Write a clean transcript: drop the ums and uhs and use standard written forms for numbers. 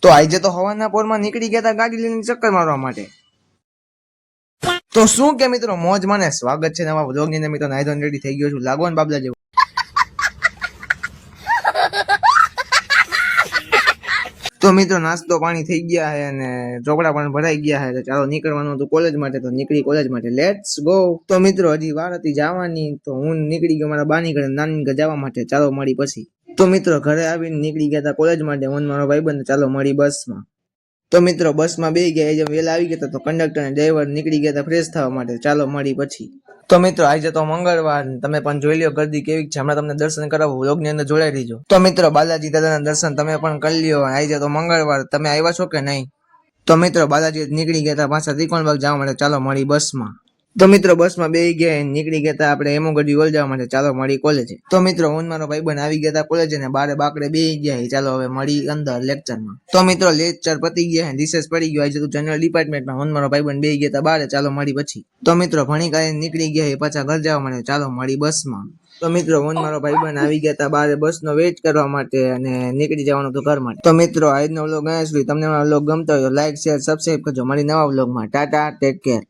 તો આજે તો હવાના પોરમાં નીકળી ગયા હતા ગાડી લઈને ચક્કર મારવા માટે. તો શું કે મિત્રો મોજ મને સ્વાગત છે નવા વ્લોગની અંદર. મિત્રો નાઈ ધોઈને રેડી થઈ ગયો છું, લાગો ને બાબલા જેવું. તો મિત્રો નાસ્તો પાણી થઈ ગયા છે અને ચોપડા પણ ભરાઈ ગયા છે. ચાલો નીકળવાનું હતું કોલેજ માટે, તો નીકળી કોલેજ માટે. Let's go. તો મિત્રો હજી વાર હતી જવાની, તો હું નીકળી ગયો મારા બાની ઘરે નાની ઘરે જવા માટે. ચાલો મળી પછી. તો મિત્રો ઘરે આવીને નીકળી ગયા હતા કોલેજ માટે. હું મારો ભાઈબંધ ચાલો મળી બસમાં. તો મિત્રો બસમાં બેસી ગયા, જેમ વેલા આવી ગયા તો કંડક્ટર અને ડ્રાઈવર નીકળી ગયા હતા ફ્રેશ થવા માટે. ચાલો મળી પછી. તો મિત્રો આજે તો મંગળવાર, તમે પણ જોઈ લ્યો ગરદી કેવી છે. હમણાં તમને દર્શન કરાવું, વ્લોગની અંદર જોડાઈ રહીજો. તો મિત્રો બાલાજી દાદાના દર્શન તમે પણ કરી લ્યો. આજે તો મંગળવાર, તમે આવ્યા છો કે નહીં? તો મિત્રો બાલાજી નીકળી ગયા હતા પાછા ત્રિકોણબાગ જવા માટે. ચાલો મળી બસમાં. તો મિત્રો બસમાં બેસી ગયા, નીકળી ગયા હતા આપણે હેમુગઢી હોલ જવા માટે. ચાલો મળી કોલેજે. તો મિત્રો હું મારો ભાઈબંધ આવી ગયા હતા કોલેજે ને બારે બાકડે બેસી ગયા. ચાલો હવે મળી અંદર લેક્ચરમાં. તો મિત્રો લેક્ચર પતી ગયા, રિસેસ પડી ગયો. આજે તો જનરલ ડિપાર્ટમેન્ટમાં હું મારો ભાઈબંધ બેસી ગયા હતા બારે. ચાલો મળી પછી. તો મિત્રો ભણી કરીને નીકળી ગયા પાછા ઘર જવા માટે. ચાલો મળી બસમાં. તો મિત્રો હું મારો ભાઈબંધ આવી ગયા હતા બારે બસનો વેઇટ કરવા માટે અને નીકળી જવાનું હતું ઘર માટે. તો મિત્રો આજનો વ્લોગ અહીંયા સુધી. તમને મારો વ્લોગ ગમતો હોય તો લાઈક શેર સબસ્ક્રાઇબ કરજો. મળી નવા વ્લોગમાં. Tata, take care.